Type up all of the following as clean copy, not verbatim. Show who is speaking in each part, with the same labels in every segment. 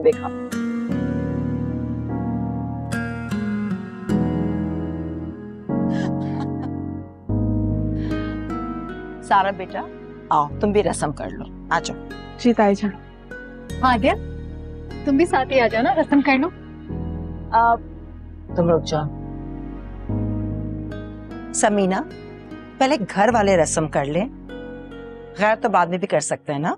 Speaker 1: देखा। सारा बेटा आओ, तुम भी रस्म कर लो, आ जाओ।
Speaker 2: जी ताई जान।
Speaker 3: हादिया, तुम भी साथ ही आ जाओ ना, रस्म कर लो।
Speaker 1: तुम रुक जाओ। समीना, पहले घर वाले रस्म कर लें, गैर तो बाद में भी कर सकते हैं ना।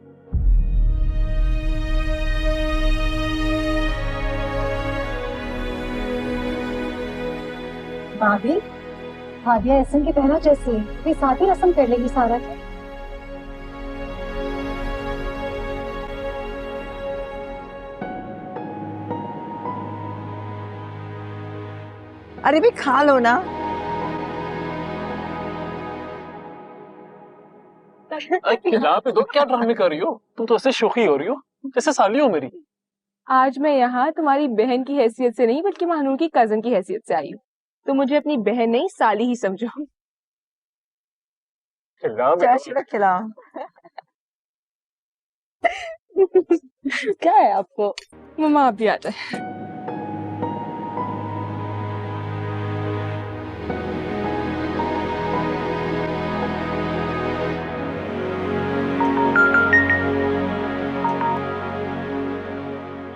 Speaker 3: भाभी, हादिया ऐसा की कहना जैसे भी साथ ही रस्म कर लेगी सारा की।
Speaker 1: अरे भी खा लो ना।
Speaker 4: खिला पे दो, क्या ड्रामे कर रही हो तुम? तो ऐसे शोखी हो रही हो जैसे साली हो मेरी।
Speaker 2: आज मैं यहाँ तुम्हारी बहन की हैसियत से नहीं बल्कि महानूर की कजन की हैसियत से आई हूँ। तो मुझे अपनी बहन नहीं साली ही समझो।
Speaker 1: खिलाओ।
Speaker 2: क्या है आपको? मम्मा आप भी आ जाए।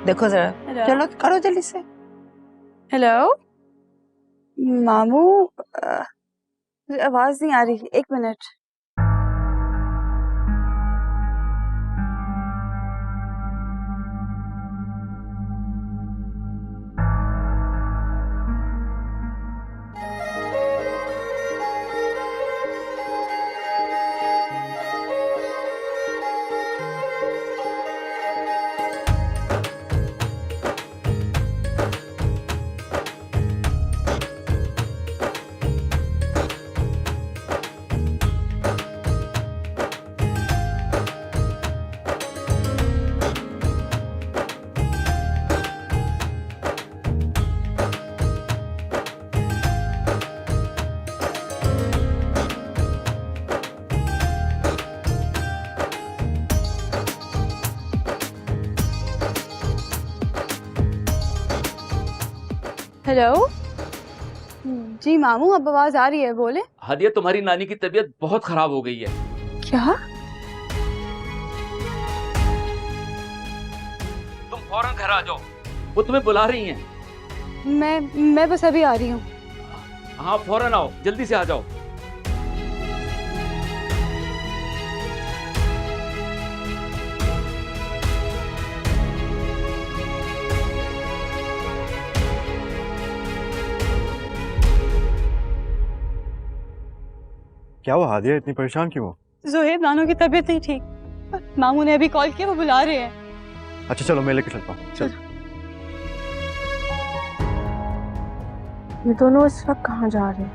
Speaker 1: देखो जरा, चलो करो जल्दी से।
Speaker 2: हेलो
Speaker 5: मामू, आवाज नहीं आ रही, एक मिनट।
Speaker 2: हेलो
Speaker 5: जी मामू, अब आवाज आ रही है, बोले।
Speaker 6: हादिया, तुम्हारी नानी की तबीयत बहुत खराब हो गई है।
Speaker 5: क्या?
Speaker 6: तुम फौरन घर आ जाओ, वो तुम्हें बुला रही हैं।
Speaker 5: मैं बस अभी आ रही हूँ।
Speaker 6: हाँ फौरन आओ, जल्दी से आ जाओ।
Speaker 7: क्या हुआ हादिया, इतनी परेशान क्यों हो?
Speaker 5: जोहेब, नानू की तबीयत नहीं ठीक। मामू ने अभी कॉल किया, वो बुला रहे हैं।
Speaker 7: अच्छा चलो, मैं लेकर चलता हूँ। चल।
Speaker 2: ये दोनों इस वक्त कहाँ जा रहे हैं?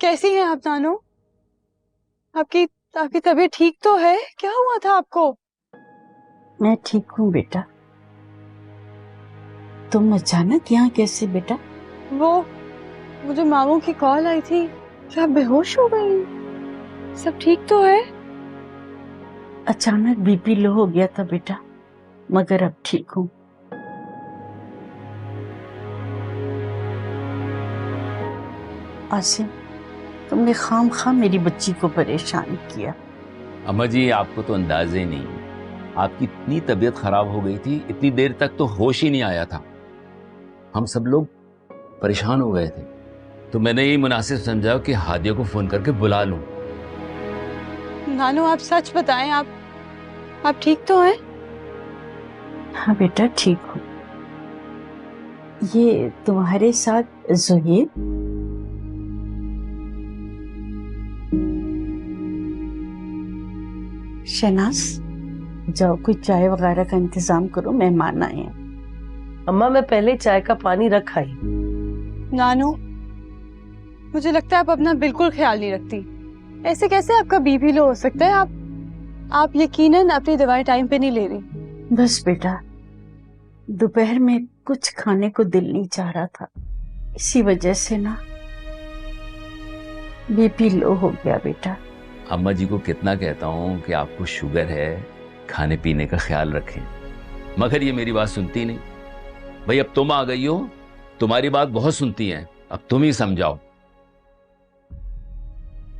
Speaker 5: कैसी हैं आप नानू? आपकी तबीयत ठीक तो है? क्या हुआ था आपको?
Speaker 8: मैं ठीक हूँ बेटा। तुम अचानक यहाँ कैसे बेटा?
Speaker 5: वो जो मामू की कॉल आई थी, क्या आप बेहोश हो गई? सब ठीक तो है?
Speaker 8: अचानक बीपी लो हो गया था बेटा, मगर अब ठीक हूँ। आसिम, तुमने खाम मेरी बच्ची को परेशान किया।
Speaker 6: अम्मा जी, आपको तो अंदाजे ही नहीं, आपकी इतनी तबीयत खराब हो गई थी, इतनी देर तक तो होश ही नहीं आया था। हम सब लोग परेशान हो गए थे, तो मैंने यही मुनासिब समझा कि हादिया को फोन करके बुला लूं।
Speaker 5: नानू, आप सच बताएं, आप ठीक तो हैं?
Speaker 8: हाँ बेटा, ठीक हूँ। ये तुम्हारे साथ जोहेब? शहनाज, जाओ कोई चाय वगैरह का इंतजाम करो, मेहमान आए हैं।
Speaker 1: अम्मा, मैं पहले चाय का पानी रखा ही।
Speaker 5: नानू, मुझे लगता है आप अपना बिल्कुल ख्याल नहीं रखती। ऐसे कैसे आपका बीपी लो हो सकता है? आप यकीनन अपनी दवाई टाइम पे नहीं ले रही।
Speaker 8: बस बेटा, दोपहर में कुछ खाने को दिल नहीं चाह रहा था, इसी वजह से ना बीपी लो हो गया बेटा।
Speaker 6: अम्मा जी को कितना कहता हूँ कि आपको शुगर है, खाने पीने का ख्याल रखें, मगर ये मेरी बात सुनती नहीं। भाई अब तुम आ गई हो, तुम्हारी बात बहुत सुनती हैं, अब तुम ही समझाओ।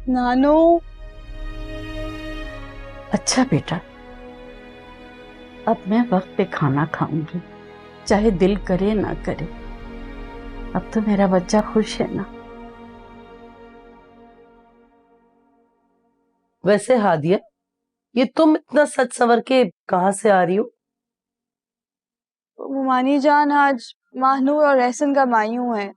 Speaker 5: नानू।
Speaker 8: अच्छा बेटा, अब मैं वक्त पे खाना खाऊंगी, चाहे दिल करे ना करे। अब तो मेरा बच्चा खुश है ना।
Speaker 9: वैसे हादिया, ये तुम इतना सच सवर के कहाँ से आ रही हो?
Speaker 5: मानी जान, आज महानूर और एहसन का मायूं है।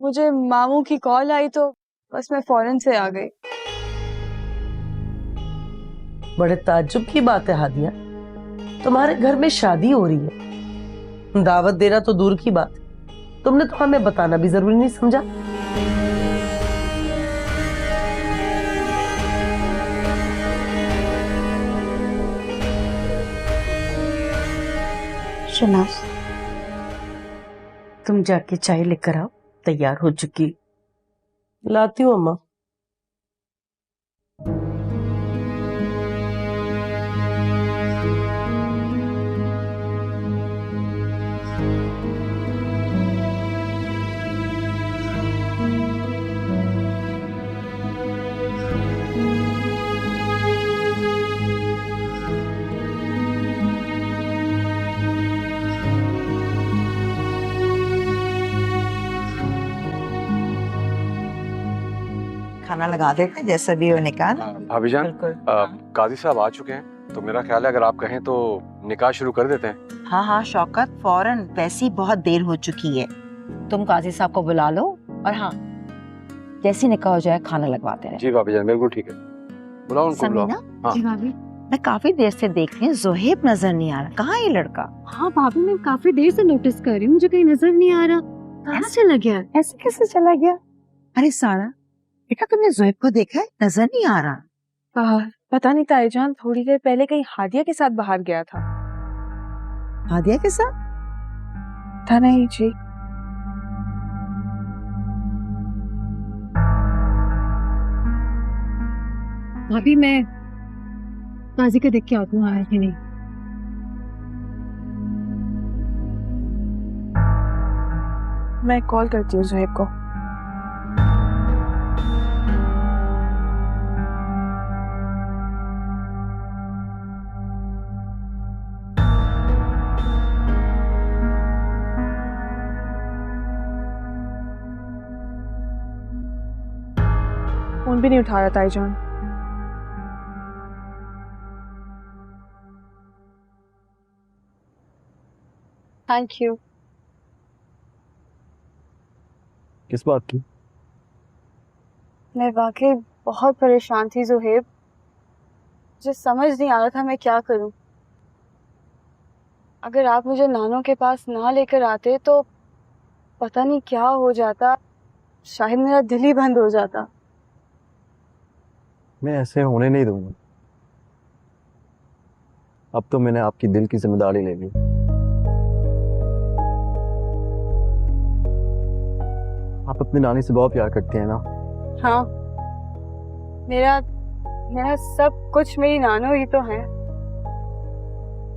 Speaker 5: मुझे मामू की कॉल आई तो बस मैं फौरन से आ गई।
Speaker 9: बड़े ताज्जुब की बात है हादिया, तुम्हारे घर में शादी हो रही है, दावत देना तो दूर की बात, तुमने तो हमें बताना भी जरूरी नहीं समझा।
Speaker 8: शनाज, तुम जाके चाय लेकर आओ, तैयार हो चुकी।
Speaker 9: लाती हूँ अम्मा।
Speaker 1: खाना लगा देते हैं, जैसा भी हो निकाल।
Speaker 7: भाभी जान, काजी साहब आ चुके हैं, तो मेरा ख्याल है अगर आप कहें तो निकाह शुरू कर देते हैं।
Speaker 1: हाँ हाँ शौकत, फौरन, वैसी बहुत देर हो चुकी है। तुम काजी साहब को बुला लो, और हाँ जैसी निकाह हो जाए खाना लगवाते रहे।
Speaker 7: जी भाभी जान, बिल्कुल ठीक है, बुलाओ उनको, बुलाओ।
Speaker 1: समीना,
Speaker 7: हाँ।
Speaker 3: जी भाभी।
Speaker 1: मैं काफी देर से देख रही हूँ, जोहेब नजर नहीं आ रहा, कहाँ है ये लड़का?
Speaker 3: हाँ भाभी, मैं काफी देर से नोटिस कर रही हूँ, मुझे कहीं नजर नहीं आ रहा। कहाँ चला गया?
Speaker 1: ऐसे कैसे चला गया? अरे सारा बेटा, तुमने जोहेब को देखा है? नजर नहीं आ रहा।
Speaker 2: पता नहीं ताईजान, थोड़ी देर पहले कहीं हादिया के साथ बाहर गया था।
Speaker 1: हादिया के साथ?
Speaker 2: था नहीं जी।
Speaker 3: भाभी मैं काजी का देख के आती हूँ, आया कि नहीं।
Speaker 2: मैं कॉल करती हूँ जोहेब को। फोन भी नहीं उठा रहा ताईजान।
Speaker 5: Thank you.
Speaker 7: किस बात की?
Speaker 5: मैं वाकई बहुत परेशान थी जोहेब, मुझे समझ नहीं आ रहा था मैं क्या करूं। अगर आप मुझे नानों के पास ना लेकर आते तो पता नहीं क्या हो जाता, शायद मेरा दिल ही बंद हो जाता।
Speaker 7: मैं ऐसे होने नहीं दूंगा। अब तो मैंने आपकी दिल की जिम्मेदारी ले ली। आप अपनी नानी से बहुत प्यार करती हैं ना?
Speaker 5: हाँ, मेरा मेरा सब कुछ मेरी नानो ही तो है।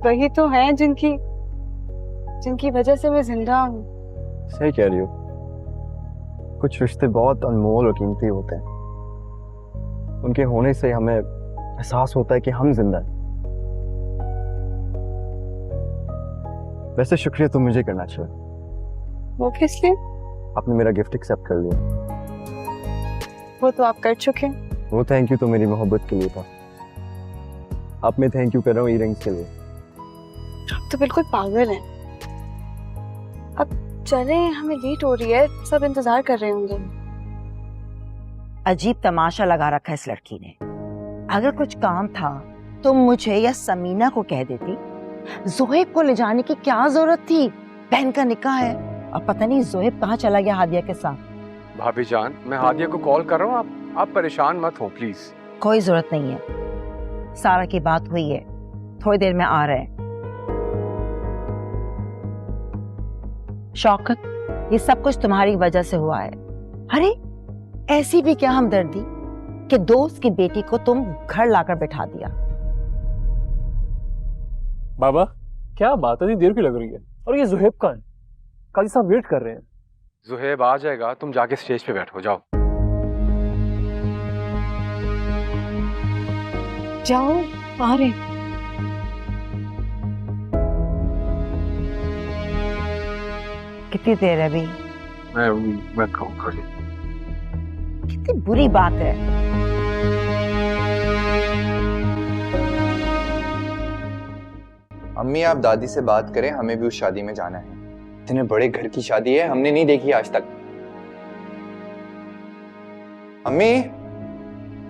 Speaker 5: वही तो हैं जिनकी वजह से मैं जिंदा हूँ।
Speaker 7: सही कह रही हो, कुछ रिश्ते बहुत अनमोल और कीमती होते हैं, उनके होने से हमें एहसास होता है कि हम जिंदा हैं। वैसे शुक्रिया तो मुझे करना चाहिए।
Speaker 5: वो किस लिए?
Speaker 7: आपने मेरा गिफ्ट एक्सेप्ट कर लिया।
Speaker 5: वो तो आप कर चुके हैं।
Speaker 7: वो थैंक यू तो मेरी मोहब्बत के लिए था, अब मैं थैंक यू कर रहा हूँ ईयरिंग्स के लिए।
Speaker 5: आप तो बिल्कुल पागल हैं। अब चले, हमें लेट हो रही है, सब इंतजार कर रहे होंगे।
Speaker 1: अजीब तमाशा लगा रखा है इस लड़की ने। अगर कुछ काम था तो मुझे या समीना को कह देती। जोहेब को ले जाने की क्या जरूरत थी? बहन का निकाह है, और पता नहीं जोहेब कहाँ चला गया हादिया के साथ।
Speaker 7: भाभी जान, मैं हादिया को कॉल कर रहा हूँ, आप परेशान मत हो प्लीज।
Speaker 1: कोई जरूरत नहीं है, सारा की बात हुई है, थोड़ी देर में आ रहे हैं। शौकत, ये सब कुछ तुम्हारी वजह से हुआ है। अरे ऐसी भी क्या हमदर्दी कि दोस्त की बेटी को तुम घर लाकर बैठा दिया।
Speaker 4: बाबा क्या बात है, इतनी देर क्यों लग रही है? और ये जुहेब कहाँ है? काजी साहब वेट कर रहे हैं।
Speaker 10: जुहेब आ जाएगा, तुम जाके स्टेज पे बैठो, जाओ।
Speaker 5: जाओ, आ रहे।
Speaker 1: कितनी देर है अभी?
Speaker 10: मैं कहूँ कर ले।
Speaker 1: कितनी बुरी बात है।
Speaker 7: अम्मी आप दादी से बात करें, हमें भी उस शादी में जाना है। इतने बड़े घर की शादी है, हमने नहीं देखी आज तक। अम्मी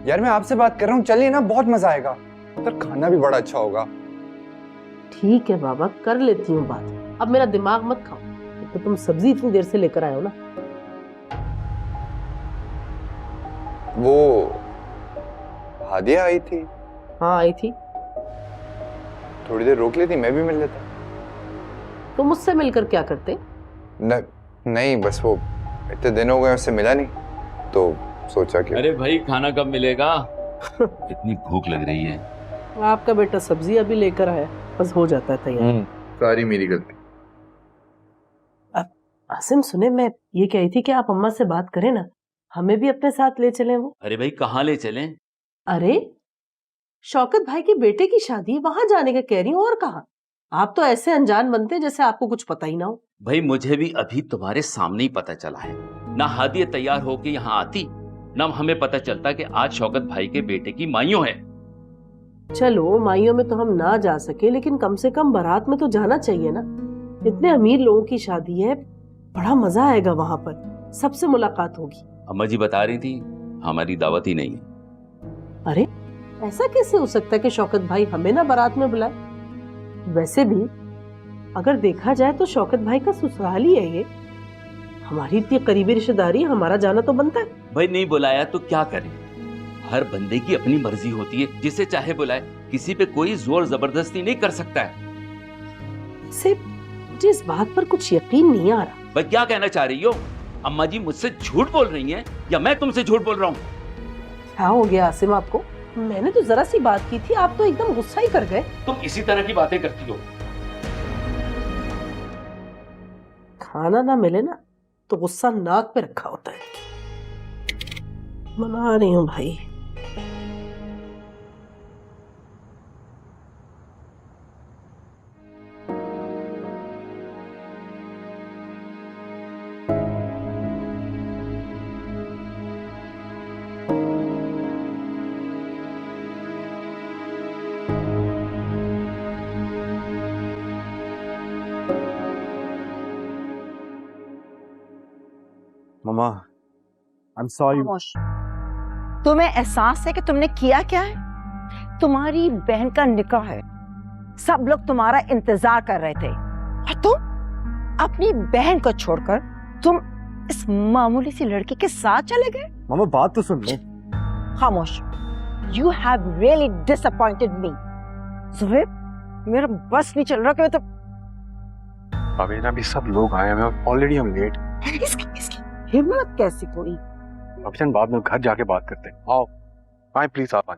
Speaker 7: यार मैं आपसे बात कर रहा हूँ, चलिए ना, बहुत मजा आएगा। उधर खाना भी बड़ा अच्छा होगा।
Speaker 9: ठीक है बाबा, कर लेती हूँ बात। अब मेरा दिमाग मत खाओ, तो तुम सब्जी इतनी देर से लेकर आए हो ना।
Speaker 7: वो हादिया आई थी।
Speaker 9: हाँ आई थी।
Speaker 7: थोड़ी देर रोक लेती, मैं भी मिल लेता।
Speaker 9: तो मुझसे मिलकर क्या करते?
Speaker 7: नहीं बस वो इतने दिन हो गए उससे मिला नहीं, तो सोचा कि
Speaker 6: अरे भाई खाना कब मिलेगा? इतनी भूख लग रही है।
Speaker 9: आपका बेटा सब्जी अभी लेकर आया, बस हो जाता है तैयार।
Speaker 7: सारी मेरी गलती।
Speaker 9: आसिम सुने, मैं ये कह रही थी कि आप अम्मा से बात करें ना, हमें भी अपने साथ ले चलें वो।
Speaker 6: अरे भाई कहाँ ले चलें?
Speaker 9: अरे शौकत भाई के बेटे की शादी, वहां जाने का कह रही हूँ। और कहा? आप तो ऐसे अनजान बनते जैसे आपको कुछ पता ही ना हो।
Speaker 6: भाई मुझे भी अभी तुम्हारे सामने ही पता चला है। ना हादिया तैयार होके यहाँ आती, ना हमें पता चलता कि आज शौकत भाई के बेटे की माइयों है।
Speaker 9: चलो माइयों में तो हम ना जा सके, लेकिन कम से कम बारात में तो जाना चाहिए ना। इतने अमीर लोगों की शादी है, बड़ा मजा आएगा वहां पर, सबसे मुलाकात होगी।
Speaker 6: अम्मा जी बता रही थी हमारी दावत ही नहीं है।
Speaker 9: अरे ऐसा कैसे हो सकता है कि शौकत भाई हमें ना बारात में बुलाए? वैसे भी अगर देखा जाए तो शौकत भाई का ससुराल ही है ये। हमारी इतनी करीबी रिश्तेदारी, हमारा जाना तो बनता है।
Speaker 6: भाई नहीं बुलाया तो क्या करें? हर बंदे की अपनी मर्जी होती है, जिसे चाहे बुलाए। किसी पे कोई जोर जबरदस्ती नहीं कर सकता है।
Speaker 9: सिर्फ मुझे इस बात पर कुछ यकीन नहीं आ रहा।
Speaker 6: भाई क्या कहना चाह रही हो? अम्मा जी मुझसे झूठ बोल रही हैं या मैं तुमसे झूठ बोल रहा हूँ?
Speaker 9: क्या हो गया आसिम आपको? मैंने तो जरा सी बात की थी, आप तो एकदम गुस्सा ही कर गए।
Speaker 6: तुम इसी तरह की बातें करती हो।
Speaker 9: खाना ना मिले ना तो गुस्सा नाक पे रखा होता है। मना रही हूँ भाई।
Speaker 7: Mama I am sorry.
Speaker 1: खामोश। तुम्हें एहसास है कि तुमने किया क्या है? तुम्हारी बहन का निकाह है, सब लोग तुम्हारा इंतजार कर रहे थे, और तुम अपनी बहन को छोड़कर तुम इस मामूली सी लड़की के साथ चले गए।
Speaker 7: ममा बात तो सुन लो।
Speaker 1: खामोश। यू हैव रियली डिसअपॉइंटेड मी। ज़ुहैब, मेरा बस नहीं चल रहा कि तो
Speaker 10: अभी ना भी सब लोग आए हैं, ऑलरेडी हम लेट।
Speaker 1: इसकी हिम्मत कैसी हुई?
Speaker 10: अभी बाद में घर जाके बात करते हैं। आओ आए प्लीज, आप आए।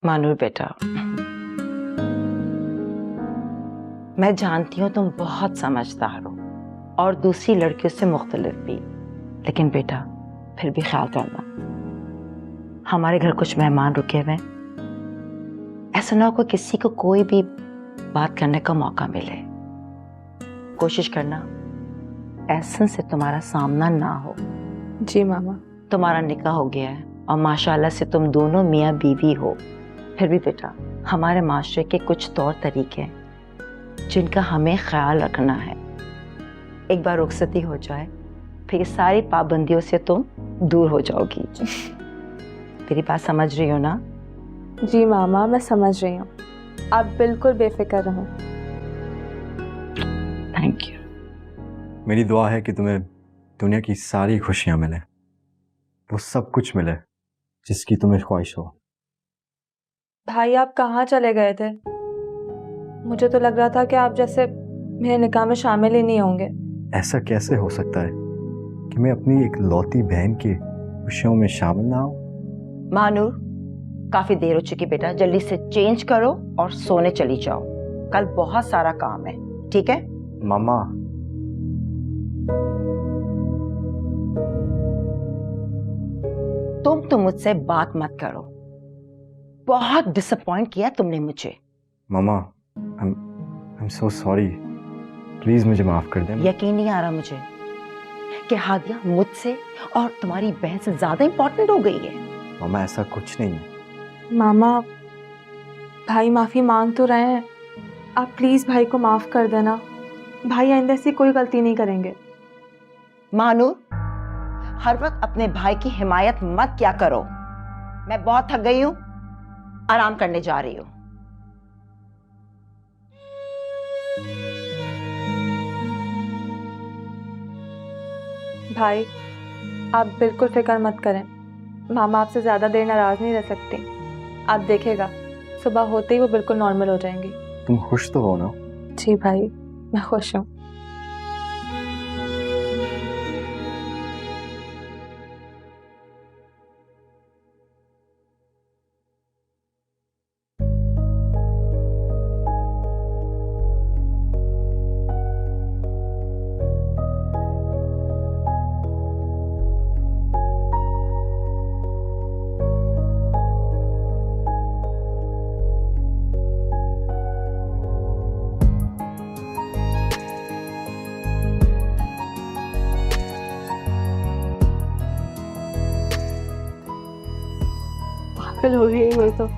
Speaker 1: मानूर बेटा, मैं जानती हूँ तुम बहुत समझदार हो और दूसरी लड़कियों से मुख्तलिफ भी, लेकिन बेटा फिर भी ख्याल करना, हमारे घर कुछ मेहमान रुके हुए, ऐसा ना हो कि किसी को कोई भी बात करने का मौका मिले। कोशिश करना एहसन से तुम्हारा सामना ना हो।
Speaker 2: जी मामा।
Speaker 1: तुम्हारा निकाह हो गया है और माशाल्लाह से तुम दोनों मियाँ बीवी हो, फिर भी बेटा हमारे माशरे के कुछ तौर तरीके हैं जिनका हमें ख्याल रखना है। एक बार रुखसती हो जाए फिर ये सारी पाबंदियों से तुम दूर हो जाओगी। मेरी बात समझ रही हो ना?
Speaker 2: जी मामा, मैं समझ रही हूँ, आप बिल्कुल बेफिक्र रहो।
Speaker 1: Thank you.
Speaker 7: मेरी दुआ है कि तुम्हें दुनिया की सारी खुशियां मिले, वो सब कुछ मिले जिसकी तुम्हें ख्वाहिश हो।
Speaker 2: भाई आप कहाँ चले गए थे? मुझे तो लग रहा था कि आप जैसे मेरे निकाह में शामिल ही नहीं होंगे।
Speaker 7: ऐसा कैसे हो सकता है कि मैं अपनी एक लौती बहन की खुशियों में शामिल ना हूं?
Speaker 1: मानूर, काफी देर हो चुकी बेटा, जल्दी से चेंज करो और सोने चली जाओ, कल बहुत सारा काम है, ठीक है?
Speaker 7: मामा,
Speaker 1: तुम तो मुझसे बात मत करो, बहुत डिसअपॉइंट किया तुमने मुझे।
Speaker 7: मामा, I'm so sorry, प्लीज मुझे माफ कर देना।
Speaker 1: यकीन नहीं आ रहा मुझे कि हादिया मुझसे और तुम्हारी बहन से ज्यादा इंपॉर्टेंट हो गई है।
Speaker 7: मामा ऐसा कुछ नहीं है।
Speaker 2: मामा, भाई माफी मांग तो रहे हैं, आप प्लीज भाई को माफ कर देना। भाई आइंदा से कोई गलती नहीं करेंगे।
Speaker 1: मानूर, हर वक्त अपने भाई की हिमायत मत क्या करो। मैं बहुत थक गई हूं, आराम करने जा रही हूं।
Speaker 2: भाई आप बिल्कुल फिक्र मत करें, मामा आपसे ज्यादा देर नाराज नहीं रह सकते। आप देखेगा सुबह होते ही वो बिल्कुल नॉर्मल हो जाएंगी।
Speaker 7: तुम खुश तो हो ना?
Speaker 2: जी भाई, मैं खुश हूँ।
Speaker 5: पागल हो गई मैं तो।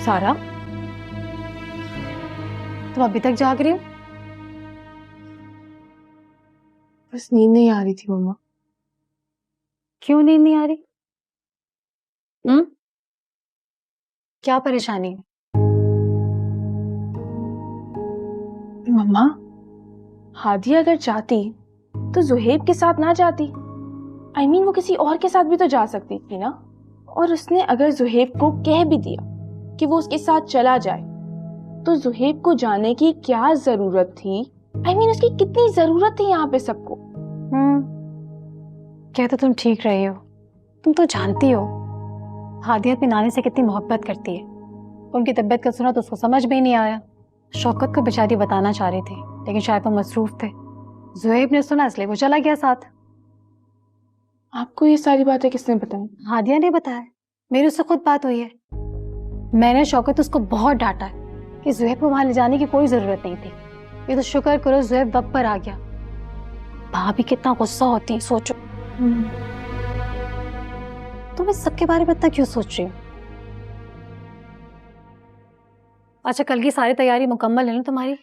Speaker 3: सारा, तुम अभी तक जाग रही हो?
Speaker 2: बस नींद नहीं आ रही थी मम्मा।
Speaker 3: क्यों नींद नहीं आ रही? क्या परेशानी है?
Speaker 2: मम्मा, हादिया अगर चाहती तो जुहेब के साथ ना जाती। I mean, वो किसी और के साथ भी तो जा सकती थी ना। और उसने अगर जुहेब को कह भी दिया कि वो उसके साथ चला जाए तो जुहेब को जाने की क्या जरूरत थी? I mean, उसकी कितनी जरूरत थी यहाँ पे सबको।
Speaker 3: क्या तो तुम ठीक रही हो। तुम तो जानती हो हादिया अपनी नानी से कितनी मोहब्बत करती है। उनकी तबीयत का सुना तो उसको समझ में ही नहीं आया। शौकत को बेचारी बताना चाह रही थी लेकिन शायद वो मसरूफ थे। जुहेब ने सुना इसलिए वो चला गया साथ।
Speaker 2: आपको ये सारी बातें किसने बताई?
Speaker 3: हादिया ने बताया, मेरी उससे खुद बात हुई है। मैंने शौकत उसको बहुत डांटा है कि ज़ुहैब को वहां ले जाने की कोई जरूरत नहीं थी। ये तो शुक्र करो ज़ुहैब वक्त पर आ गया। भाभी कितना गुस्सा होती है सोचो। तुम इस सबके बारे में इतना क्यों सोच रही हो? अच्छा, कल की सारी तैयारी मुकम्मल है ना तुम्हारी?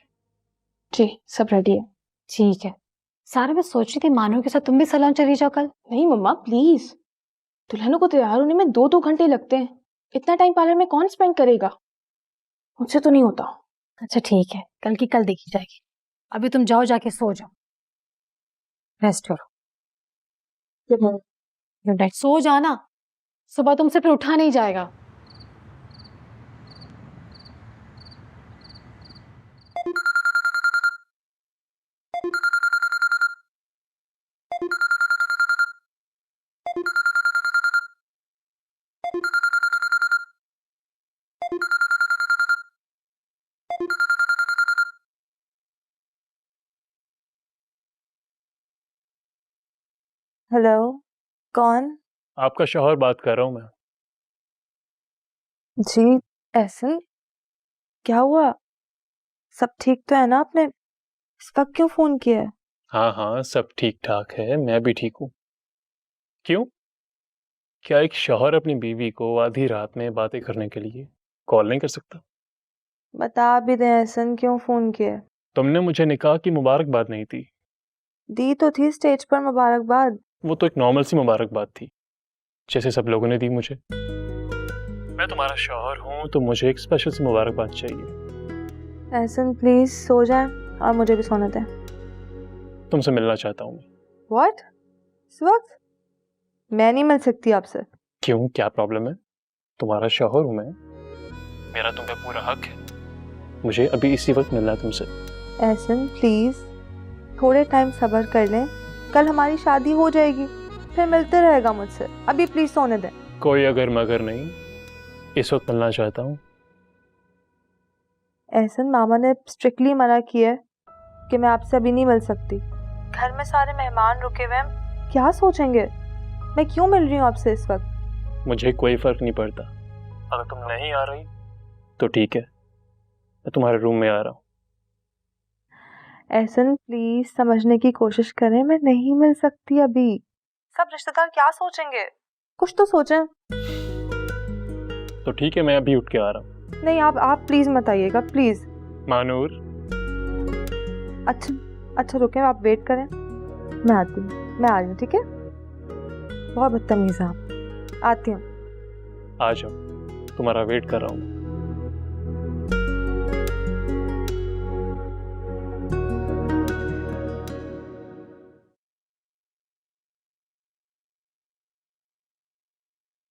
Speaker 2: जी सब रेडी है।
Speaker 3: ठीक है। सारा मैं सोच रही थी मानो के साथ तुम भी सैलून चली जाओ कल।
Speaker 2: नहीं मम्मा प्लीज, दुल्हनों को तैयार होने में 2-2 घंटे लगते हैं। इतना टाइम पार्लर में कौन स्पेंड करेगा? मुझसे तो नहीं होता।
Speaker 3: अच्छा ठीक है, कल की कल देखी जाएगी। अभी तुम जाओ, जाके सो जाओ, रेस्ट करो। Good night. सो जाना, सुबह तुमसे फिर उठा नहीं जाएगा।
Speaker 5: हेलो, कौन?
Speaker 4: आपका शौहर बात कर रहा हूँ मैं।
Speaker 5: जी, ऐसन क्या हुआ? सब ठीक तो है ना? आपने इस वक्त क्यों फोन किया है?
Speaker 4: हाँ हाँ, सब ठीक ठाक है, मैं भी ठीक हूँ। क्यों? क्या एक शौहर अपनी बीवी को आधी रात में बातें करने के लिए कॉल नहीं कर सकता?
Speaker 5: बता भी दे ऐसन क्यों फोन किया है?
Speaker 4: तुमने मुझे निकाह की मुबारकबाद नहीं दी।
Speaker 5: दी तो थी स्टेज पर मुबारकबाद।
Speaker 4: वो तो एक नॉर्मल सी मुबारकबाद थी, जैसे सब लोगों ने दी मुझे। मैं तुम्हारा शौहर हूँ तो मुझे एक स्पेशल सी मुबारकबाद चाहिए।
Speaker 5: ऐसन प्लीज सो जाए और मुझे भी सोने दे।
Speaker 4: तुमसे मिलना चाहता हूँ मैं।
Speaker 5: व्हाट? इस वक्त? मैं नहीं मिल सकती आपसे।
Speaker 4: क्यों, क्या प्रॉब्लम है? तुम्हारा शौहर हूँ मैं, मेरा तुम पे पूरा हक है। मुझे अभी इसी वक्त मिलना है तुमसे।
Speaker 5: ऐसन प्लीज थोड़े टाइम सब्र कर लें, कल हमारी शादी हो जाएगी, फिर मिलते रहेगा मुझसे। अभी प्लीज सोने दें।
Speaker 4: कोई अगर मगर नहीं, इस वक्त मिलना चाहता हूँ।
Speaker 5: ऐसन मामा ने स्ट्रिक्टली मना किया है कि मैं आपसे अभी नहीं मिल सकती। घर में सारे मेहमान रुके हुए हैं, क्या सोचेंगे? मैं क्यों मिल रही हूँ आपसे इस वक्त?
Speaker 4: मुझे कोई फर्क नहीं पड़ता। अगर तुम नहीं आ रही तो ठीक है, मैं तुम्हारे रूम में आ रहा हूँ।
Speaker 5: ऐसन प्लीज समझने की कोशिश करें, मैं नहीं मिल सकती अभी। सब रिश्तेदार क्या सोचेंगे? कुछ तो सोचें।
Speaker 4: तो ठीक है, मैं अभी उठ के आ रहा हूँ।
Speaker 5: नहीं, आप प्लीज मत आइएगा, प्लीज।
Speaker 4: मानूर।
Speaker 5: अच्छा रुके, आप वेट करें, मैं आती हूँ। मैं आ रही हूँ, ठीक है? बहुत बदतमीज है आप। आती हूँ।
Speaker 4: आ जाओ, तुम्हारा वेट कर रहा हूँ।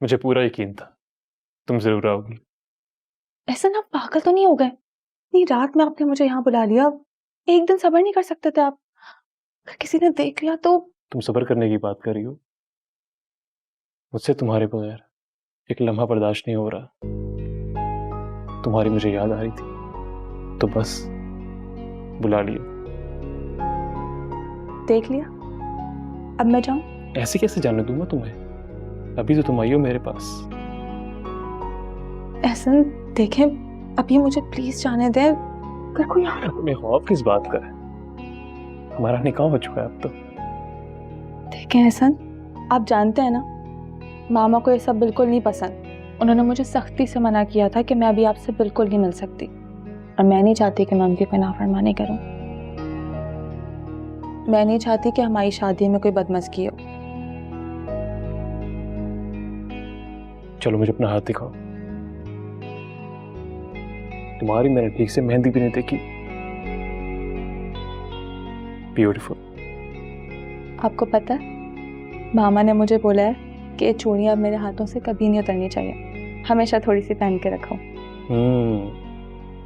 Speaker 4: मुझे पूरा यकीन था तुम जरूर आओगी।
Speaker 2: ऐसा ना, पागल तो नहीं हो गए? इतनी रात में आपने मुझे यहाँ बुला लिया, एक दिन सब्र नहीं कर सकते थे आप? अगर किसी ने देख लिया तो?
Speaker 4: तुम सब्र करने की बात कर रही हो? मुझसे तुम्हारे बगैर एक लम्हा बर्दाश्त नहीं हो रहा। तुम्हारी मुझे याद आ रही थी तो बस बुला लिया।
Speaker 2: देख लिया, अब मैं जाऊं?
Speaker 4: ऐसे कैसे जाने दूंगा तुम्हें? अभी तो तुम आई हो मेरे पास।
Speaker 2: ऐसा देखें, अभी मुझे प्लीज जाने दें। अगर कोई
Speaker 4: तुम्हें खौफ किस बात का है? हमारा निकाह हो चुका है अब तो।
Speaker 2: देखें एहसन, आप जानते हैं ना, मामा को ये सब बिल्कुल नहीं पसंद। उन्होंने मुझे सख्ती से मना किया था कि मैं अभी आपसे बिल्कुल नहीं मिल सकती, और मैं नहीं चाहती कि मैं उनकी कोई नाफरमानी करूं। मैं नहीं चाहती कि हमारी शादी में कोई बदमज़गी हो।
Speaker 4: चलो मुझे अपना हाथ दिखाओ। तुम्हारी मैंने ठीक से मेहंदी भी नहीं देखी। ब्यूटीफुल।
Speaker 2: आपको पता है, मामा ने मुझे बोला है कि ये चूड़ियां अब मेरे हाथों से कभी नहीं उतरनी चाहिए, हमेशा थोड़ी सी पहन के रखो।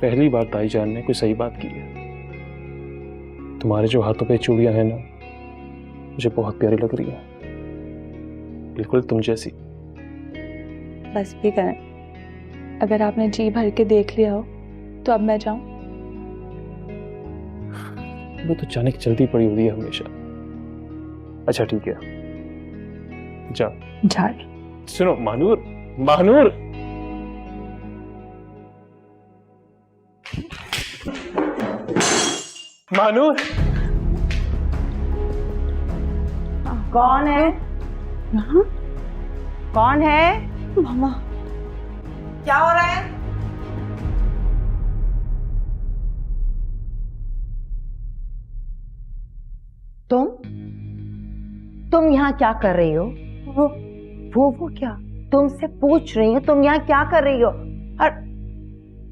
Speaker 4: पहली बार ताईजान ने कोई सही बात की है। तुम्हारे जो हाथों पे चूड़ियां हैं ना, मुझे बहुत प्यारी लग रही है, बिल्कुल तुम जैसी।
Speaker 2: बस भी करें, अगर आपने जी भर के देख लिया हो तो अब मैं जाऊं?
Speaker 4: वो तो जाने की जल्दी पड़ी हुई है हमेशा। अच्छा ठीक है, जा। सुनो मानूर, मानूर। मानूर,
Speaker 1: कौन है? कौन है?
Speaker 5: मामा,
Speaker 1: क्या हो रहा है? तुम यहाँ क्या कर रही हो? वो क्या? तुमसे पूछ रही हूँ, तुम यहाँ क्या कर रही हो? और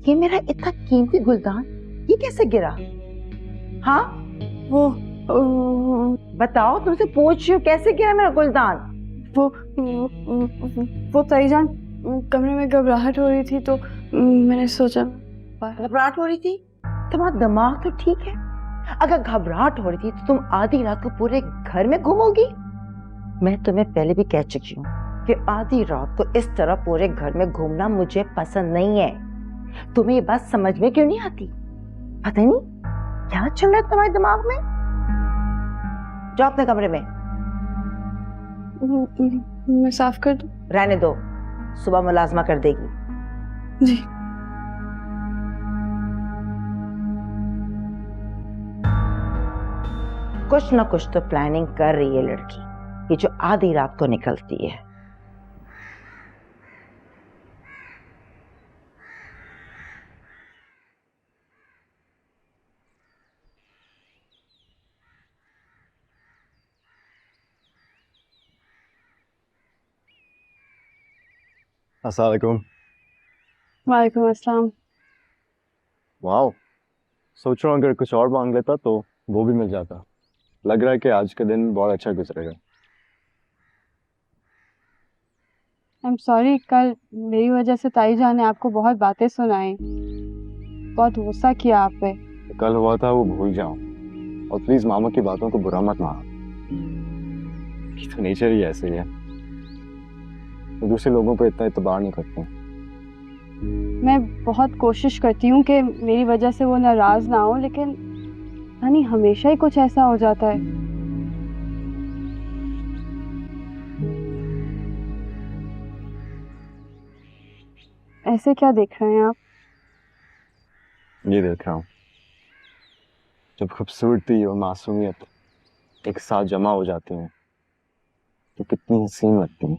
Speaker 1: ये मेरा इतना कीमती गुलदान ये कैसे गिरा? हाँ,
Speaker 5: वो
Speaker 1: बताओ, तुमसे पूछ रही हूँ, कैसे गिरा मेरा गुलदान?
Speaker 5: वो ताईजान, कमरे में घबराहट हो रही थी तो मैंने सोचा।
Speaker 1: घबराहट हो रही थी? तुम्हारा दिमाग तो ठीक है? अगर घबराहट हो रही थी तो तुम आधी रात को पूरे घर में घूमोगी? मैं तुम्हें पहले भी कह चुकी हूँ कि आधी रात को इस तरह पूरे घर में घूमना मुझे पसंद नहीं है। तुम्हें ये बात समझ में क्यों नहीं आती? पता नहीं क्या चल रहा है तुम्हारे दिमाग में। जाओ अपने कमरे में।
Speaker 5: मैं साफ कर दूं?
Speaker 1: रहने दो, सुबह मुलाजमा कर देगी।
Speaker 5: जी।
Speaker 1: कुछ ना कुछ तो प्लानिंग कर रही है लड़की, ये जो आधी रात को निकलती है।
Speaker 7: अस्सलाम वालेकुम।
Speaker 5: वालेकुम अस्सलाम।
Speaker 7: वाह, सोच रहा हूँ अगर कुछ और मांग लेता तो वो भी मिल जाता। लग रहा है कि आज का दिन बहुत अच्छा गुजरेगा।
Speaker 5: आई एम सॉरी, कल मेरी वजह से ताईजान ने आपको बहुत बातें सुनाई, बहुत गुस्सा किया आप पे।
Speaker 7: कल हुआ था वो भूल जाओ, और प्लीज मामा की बातों को बुरा मत मानो। ये तो नेचर ही ऐसे ही है, तो दूसरे लोगों पे इतना इतबार नहीं करते।
Speaker 5: मैं बहुत कोशिश करती हूँ कि मेरी वजह से वो नाराज ना हो, लेकिन नहीं, हमेशा ही कुछ ऐसा हो जाता है। ऐसे क्या देख रहे हैं आप?
Speaker 7: ये देख रहा हूँ, जब खूबसूरती और मासूमियत एक साथ जमा हो जाती हैं तो कितनी हसीन लगती हैं।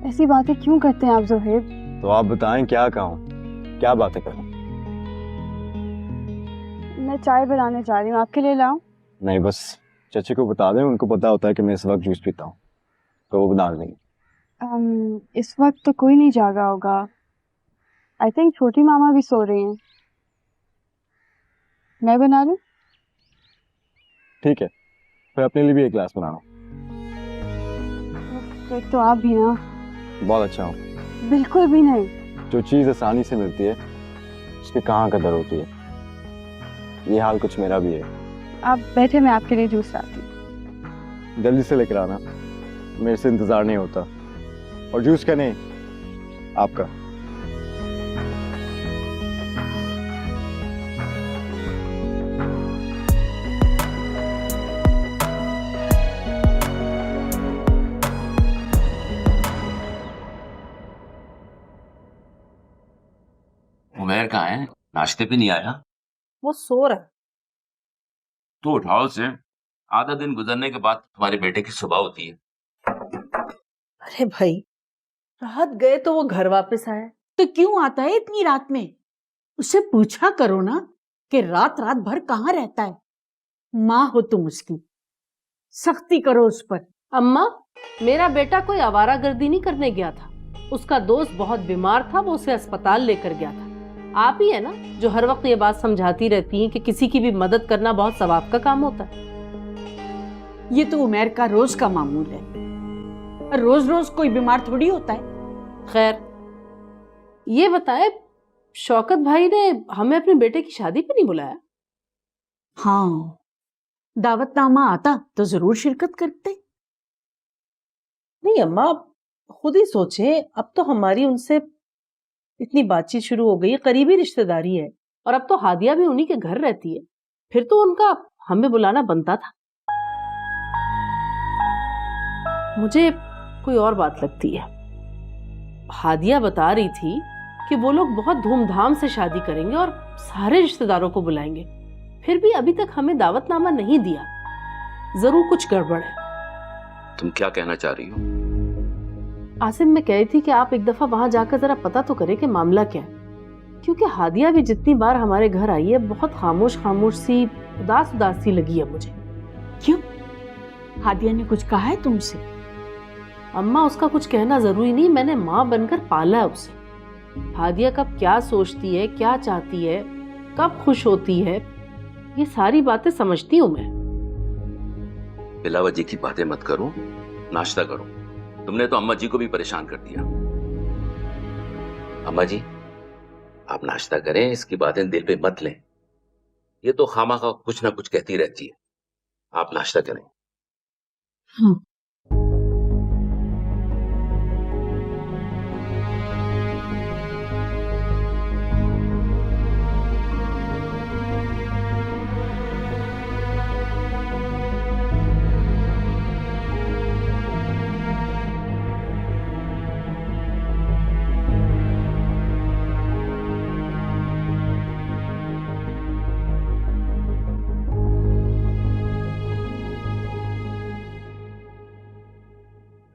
Speaker 5: ऐसी बातें क्यों करते हैं आप ज़ोहैब?
Speaker 7: तो आप बताएं क्या कहूँ, क्या बातें करूं?
Speaker 5: मैं चाय बनाने जा रही हूँ, आपके लिए लाऊं?
Speaker 7: नहीं, बस चाची को बता दें, उनको पता होता है कि मैं इस वक्त जूस पीता हूँ, तो वो बना देंगे।
Speaker 5: इस वक्त तो कोई नहीं जागा होगा। आई थिंक छोटी मामा भी सो रही हैं। मैं बना लूं?
Speaker 7: ठीक है, फिर अपने लिए भी एक गिलास बनाना।
Speaker 5: फिर तो आप भी ना।
Speaker 7: बहुत अच्छा हूँ।
Speaker 5: बिल्कुल भी नहीं।
Speaker 7: जो चीज़ आसानी से मिलती है उसकी कहाँ कदर होती है, ये हाल कुछ मेरा भी है।
Speaker 5: आप बैठे, मैं आपके लिए जूस लाती हूँ।
Speaker 7: जल्दी से लेकर आना, मेरे से इंतजार नहीं होता। और जूस क्या नहीं, आपका।
Speaker 6: उमैर कहाँ है? नाश्ते पे नहीं आया?
Speaker 9: वो सो रहा है।
Speaker 6: तो उठाओ उसे, आधा दिन गुजरने के बाद तुम्हारे बेटे की सुबह होती है।
Speaker 9: अरे भाई, रात गए तो वो घर वापस आया।
Speaker 8: तो क्यों आता है इतनी रात में? उससे पूछा करो ना कि रात रात भर कहाँ रहता है। माँ हो तुम उसकी, सख्ती करो उस पर।
Speaker 9: अम्मा, मेरा बेटा कोई आवारागर्दी नहीं करने गया था। उसका दोस्त बहुत बीमार था, वो उसे अस्पताल लेकर गया था। आप ही है ना जो हर वक्त ये बात समझाती रहती हैं कि किसी की भी मदद करना बहुत सवाब का काम होता है।
Speaker 8: ये तो उमैर का रोज का मामूल है, रोज रोज कोई बीमार थोड़ी होता है।
Speaker 9: खैर, ये बताए, शौकत भाई ने हमें अपने बेटे की शादी पे नहीं बुलाया?
Speaker 8: हाँ, दावतनामा आता तो जरूर शिरकत करते।
Speaker 9: नहीं अम्मा, आप खुद ही सोचें, अब तो हमारी उनसे इतनी बातचीत शुरू हो गई है, करीबी रिश्तेदारी है, और अब तो हादिया भी उन्हीं के घर रहती है, फिर तो उनका हमें बुलाना बनता था। मुझे कोई और बात लगती है। हादिया बता रही थी कि वो लोग बहुत धूमधाम से शादी करेंगे और सारे रिश्तेदारों को बुलाएंगे, फिर भी अभी तक हमें दावतनामा नहीं दिया। जरूर कुछ गड़बड़ है।
Speaker 6: तुम क्या कहना चाह रही हो?
Speaker 9: आसिम, मैं कह रही थी कि आप एक दफा वहां जाकर जरा पता तो करें कि मामला क्या है, क्योंकि हादिया भी जितनी बार हमारे घर आई है बहुत खामोश खामोश सी, उदास उदास सी लगी है मुझे।
Speaker 8: क्यों? हादिया ने कुछ कहा है तुमसे?
Speaker 9: अम्मा, उसका कुछ कहना जरूरी नहीं, मैंने माँ बनकर पाला है उसे। हादिया कब क्या सोचती है, क्या चाहती है, कब खुश होती है, ये सारी बातें समझती हूँ मैं।
Speaker 6: बिलावजी की बातें मत करो, नाश्ता करो। तुमने तो अम्मा जी को भी परेशान कर दिया। अम्मा जी, आप नाश्ता करें, इसकी बातें दिल पे मत लें। ये तो खामा कुछ ना कुछ कहती रहती है। आप नाश्ता करें।
Speaker 8: हाँ।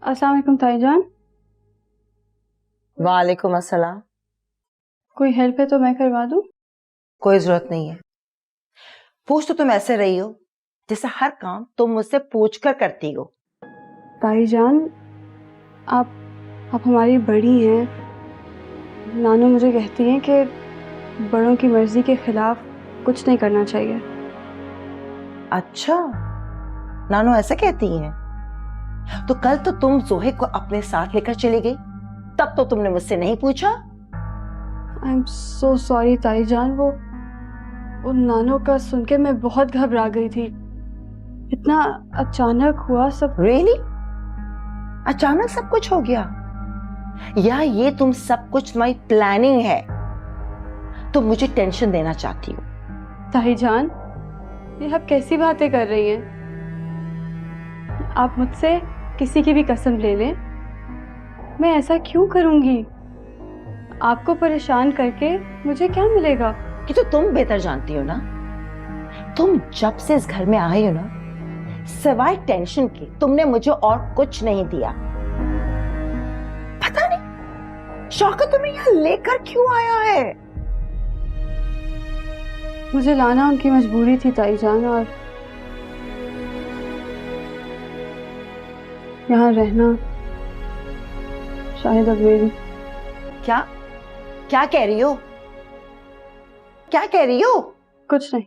Speaker 5: अस्सलाम वालेकुम ताईजान।
Speaker 1: वालेकुम अस्सलाम।
Speaker 5: कोई हेल्प है तो मैं करवा दूं?
Speaker 1: कोई जरूरत नहीं है। पूछ तो तुम ऐसे रही हो जैसे हर काम तुम मुझसे पूछ कर करती हो।
Speaker 5: ताईजान, आप हमारी बड़ी हैं। नानू मुझे कहती हैं कि बड़ों की मर्जी के खिलाफ कुछ नहीं करना चाहिए।
Speaker 1: अच्छा, नानू ऐसा कहती हैं? तो कल तो तुम जोहे को अपने साथ लेकर चली गई, तब तो तुमने मुझसे नहीं पूछा।
Speaker 5: आई एम सो सॉरी ताईजान, वो नानू का सुन के मैं बहुत घबरा गई थी। इतना अचानक हुआ सब।
Speaker 1: रियली? अचानक सब कुछ हो गया? या ये तुम सब कुछ तुम्हारी प्लानिंग है? तुम मुझे टेंशन देना चाहती हो?
Speaker 5: ताईजान, ये आप कैसी बातें कर रही हैं? आप मुझसे किसी की भी कसम ले लें, मैं ऐसा क्यों करूंगी? आपको परेशान करके मुझे क्या मिलेगा?
Speaker 1: कि तो तुम बेहतर जानती हो ना। तुम जब से इस घर में आई हो ना, सिवाय टेंशन के तुमने मुझे और कुछ नहीं दिया। पता नहीं शौकत तुम्हें यहाँ लेकर क्यों आया है?
Speaker 5: मुझे लाना उनकी मजबूरी थी ताईजान, और यहाँ रहना शायद अब मेरी।
Speaker 1: क्या क्या कह रही हो? क्या कह रही हो?
Speaker 5: कुछ नहीं।